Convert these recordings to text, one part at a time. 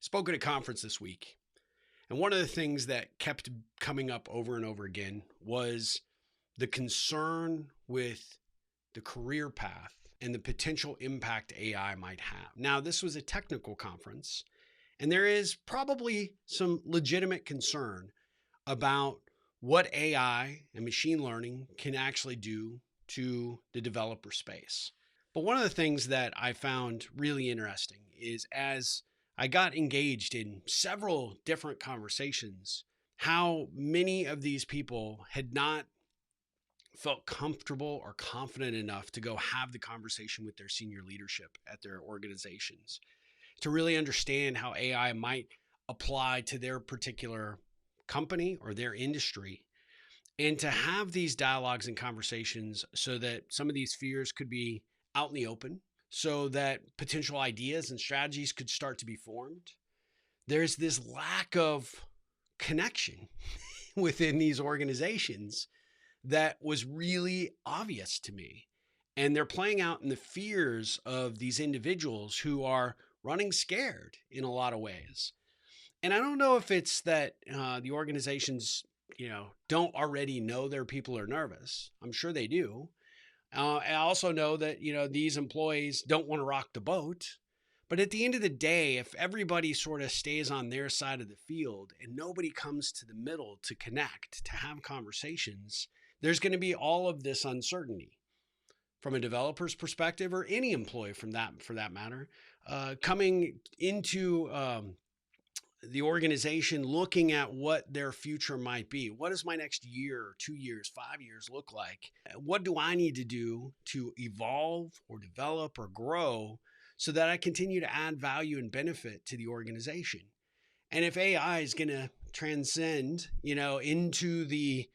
Spoke at a conference this week, and one of the things that kept coming up over and over again was the concern with the career path and the potential impact AI might have. Now, this was a technical conference, and there is probably some legitimate concern about what AI and machine learning can actually do to the developer space. But one of the things that I found really interesting is as I got engaged in several different conversations, how many of these people had not felt comfortable or confident enough to go have the conversation with their senior leadership at their organizations to really understand how AI might apply to their particular company or their industry, and to have these dialogues and conversations so that some of these fears could be out in the open, so that potential ideas and strategies could start to be formed. There's this lack of connection within these organizations that was really obvious to me. And they're playing out in the fears of these individuals who are running scared in a lot of ways. And I don't know if it's that the organizations, don't already know their people are nervous. I'm sure they do. I also know that, these employees don't want to rock the boat. But at the end of the day, if everybody sort of stays on their side of the field and nobody comes to the middle to connect, to have conversations, there's going to be all of this uncertainty from a developer's perspective, or any employee for that matter, coming into the organization, looking at what their future might be. What does my next year, 2 years, 5 years look like? What do I need to do to evolve or develop or grow so that I continue to add value and benefit to the organization? And if AI is going to transcend, into the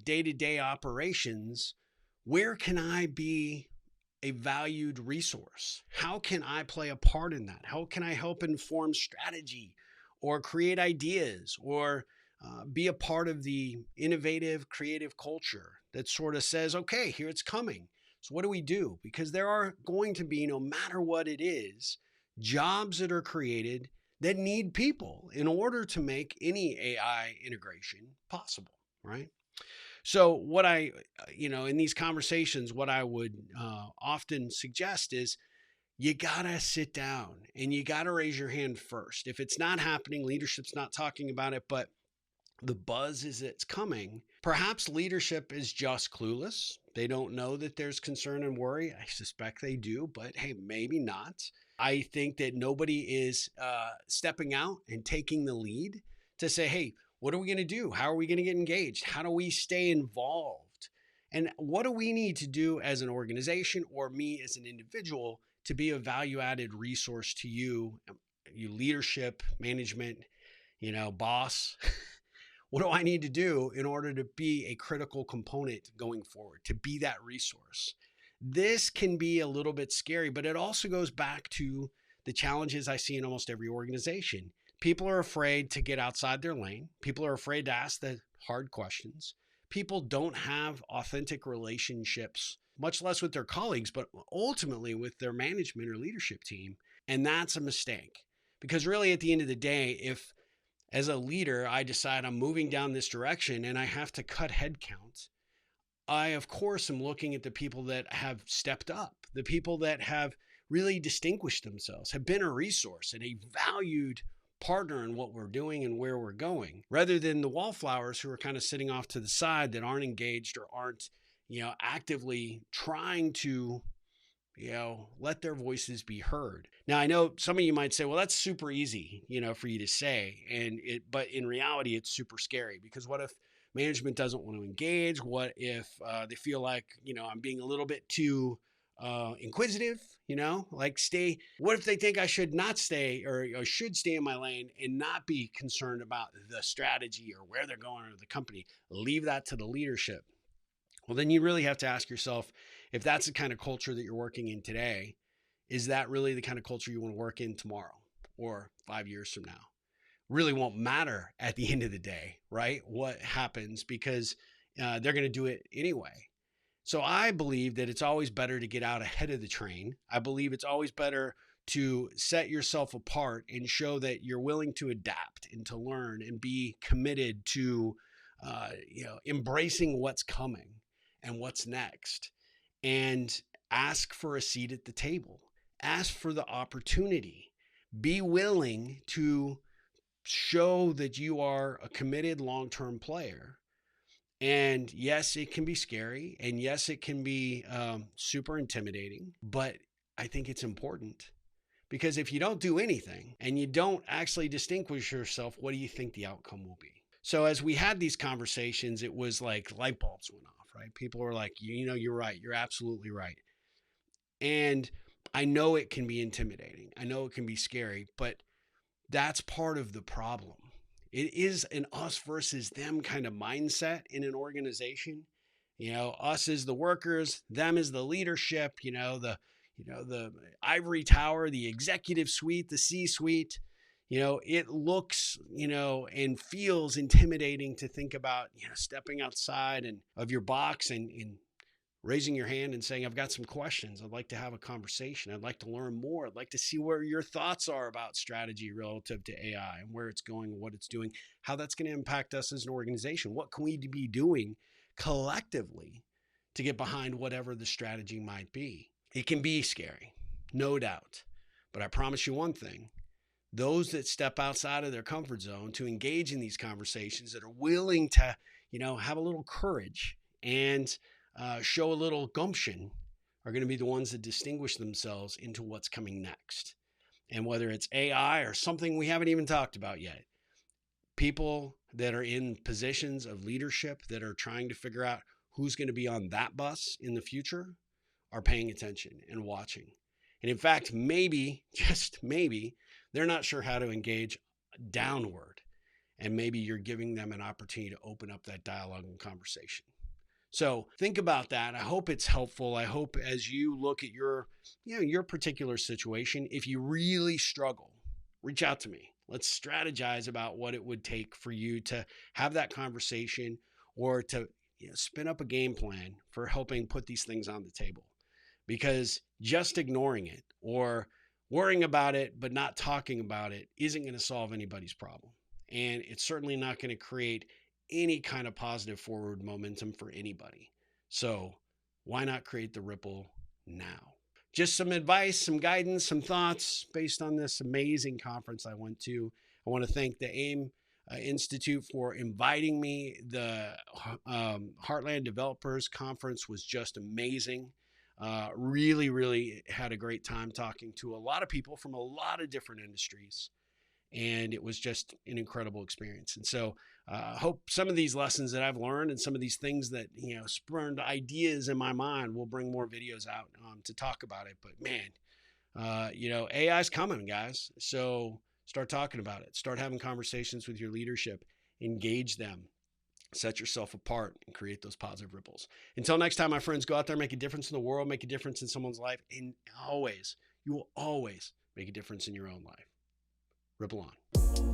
day-to-day operations, where can I be a valued resource? How can I play a part in that? How can I help inform strategy or create ideas or be a part of the innovative, creative culture that sort of says, okay, here it's coming. So what do we do? Because there are going to be, no matter what it is, jobs that are created that need people in order to make any AI integration possible, right? So what in these conversations, what I would often suggest is you gotta sit down and you gotta raise your hand first. If it's not happening, leadership's not talking about it, but the buzz is it's coming. Perhaps leadership is just clueless. They don't know that there's concern and worry. I suspect they do, but hey, maybe not. I think that nobody is stepping out and taking the lead to say, hey, what are we going to do? How are we going to get engaged? How do we stay involved? And what do we need to do as an organization, or me as an individual, to be a value-added resource to you leadership, management, boss? What do I need to do in order to be a critical component going forward, to be that resource? This can be a little bit scary, but it also goes back to the challenges I see in almost every organization. People are afraid to get outside their lane. People are afraid to ask the hard questions. People don't have authentic relationships, much less with their colleagues, but ultimately with their management or leadership team. And that's a mistake, because really at the end of the day, if as a leader, I decide I'm moving down this direction and I have to cut headcount, I, of course, am looking at the people that have stepped up, the people that have really distinguished themselves, have been a resource and a valued partner in what we're doing and where we're going, rather than the wallflowers who are kind of sitting off to the side that aren't engaged or aren't, actively trying to, let their voices be heard. Now, I know some of you might say, well, that's super easy, for you to say. But in reality, it's super scary, because what if management doesn't want to engage? What if they feel like, I'm being a little bit too inquisitive, what if they think I should not stay or should stay in my lane and not be concerned about the strategy or where they're going or the company? Leave that to the leadership. Well, then you really have to ask yourself, if that's the kind of culture that you're working in today, is that really the kind of culture you want to work in tomorrow or 5 years from now? Really won't matter at the end of the day, right? What happens, because they're going to do it anyway. So I believe that it's always better to get out ahead of the train. I believe it's always better to set yourself apart and show that you're willing to adapt and to learn and be committed to, embracing what's coming and what's next, and ask for a seat at the table. Ask for the opportunity. Be willing to show that you are a committed long-term player. And yes, it can be scary. And yes, it can be super intimidating. But I think it's important, because if you don't do anything and you don't actually distinguish yourself, what do you think the outcome will be? So as we had these conversations, it was like light bulbs went off, right? People were like, you're right. You're absolutely right. And I know it can be intimidating. I know it can be scary, but that's part of the problem. It is an us versus them kind of mindset in an organization. Us is the workers, them is the leadership, the ivory tower, the executive suite, the C-suite. It looks, and feels intimidating to think about, stepping outside of your box and raising your hand and saying, I've got some questions. I'd like to have a conversation. I'd like to learn more. I'd like to see where your thoughts are about strategy relative to AI and where it's going, what it's doing, how that's going to impact us as an organization. What can we be doing collectively to get behind whatever the strategy might be? It can be scary, no doubt. But I promise you one thing. Those that step outside of their comfort zone to engage in these conversations, that are willing to, have a little courage and show a little gumption, are going to be the ones that distinguish themselves into what's coming next. And whether it's AI or something we haven't even talked about yet, people that are in positions of leadership that are trying to figure out who's going to be on that bus in the future are paying attention and watching. And in fact, maybe, just maybe, they're not sure how to engage downward. And maybe you're giving them an opportunity to open up that dialogue and conversation. So think about that. I hope it's helpful. I hope as you look at your particular situation, if you really struggle, reach out to me. Let's strategize about what it would take for you to have that conversation, or to spin up a game plan for helping put these things on the table. Because just ignoring it or worrying about it but not talking about it isn't going to solve anybody's problem. And it's certainly not going to create any kind of positive forward momentum for anybody. So why not create the ripple now? Just some advice, some guidance, some thoughts based on this amazing conference I went to. I want to thank the AIM Institute for inviting me. The Heartland Developers Conference was just amazing. Really, really had a great time talking to a lot of people from a lot of different industries. And it was just an incredible experience. And so I hope some of these lessons that I've learned and some of these things that, spurned ideas in my mind, will bring more videos out to talk about it. But man, AI is coming, guys. So start talking about it. Start having conversations with your leadership. Engage them. Set yourself apart and create those positive ripples. Until next time, my friends, go out there, make a difference in the world, make a difference in someone's life. And you will always make a difference in your own life. Ripple on.